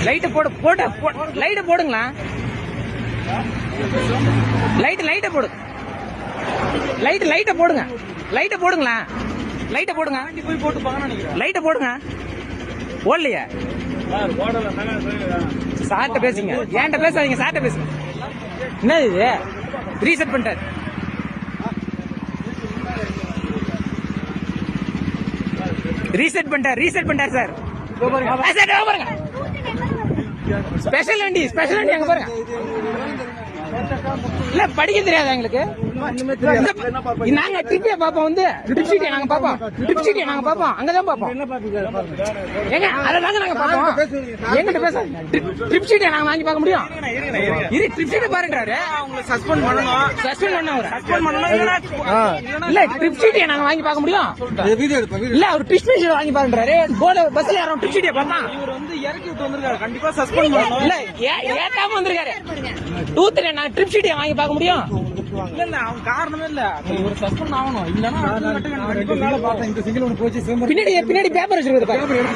Light போடு போட்டு light போடுங்களா. லைட்டை போடு. லைட்டை போடுங்க. லைட்டை போடுங்களா. லைட்டை போடுங்க. போய் போட்டு பாக்க. லைட்டை போடுங்க. ஓடலையே. சார்ட்ட பேசுங்க. ஏன்ட்ட பேசாதீங்க. சார்ட்ட பேசுங்க. என்ன இது ரீசெட் பண்ணிட்டாரு. ரீசெட் பண்ணிட்டார் சார். பாருங்க ஸ்பெஷல் வண்டி அங்க பாருங்க. இல்ல படிக்க தெரியாதா எங்களுக்கு. நாங்க ட்ரிப்பே பாப்போம். வந்து ட்ரிப் சீட்டை நாங்க பாப்போம். அங்கதான் பாப்போம். ஏங்க அதெல்லாம் நாங்க பாப்போம். எங்கிட்ட பேச ட்ரிப் சீட்டை நாங்க வாங்கி பார்க்க முடியும். ட்ரிப் சீட்டை பாருன்றாரு. சஸ்பெண்ட் பண்ணணும். இல்ல ட்ரிப் சீட்டை நாங்க வாங்கி பார்க்க முடியும். இல்ல அவர் ட்ரிப் சீட்டை வாங்கி பாருன்றாரு. பஸ்ல யாரும் ட்ரிப் சீட்டை பார்த்தா இவர் வந்து இறக்கி விட்டு வந்திருக்காரு. கண்டிப்பா சஸ்பெண்ட் பண்ணணும். இல்ல ஏத்தாம வந்திருக்காரு. டூத்ல நான் ட்ரிப் சீட்டை வாங்கி பார்க்க முடியும். இல்ல அவன் காரணமே இல்ல. ஒரு சஸ்பெண்ட் ஆகணும். இல்லன்னா பின்னாடி பேப்பர் வச்சிருக்காரு.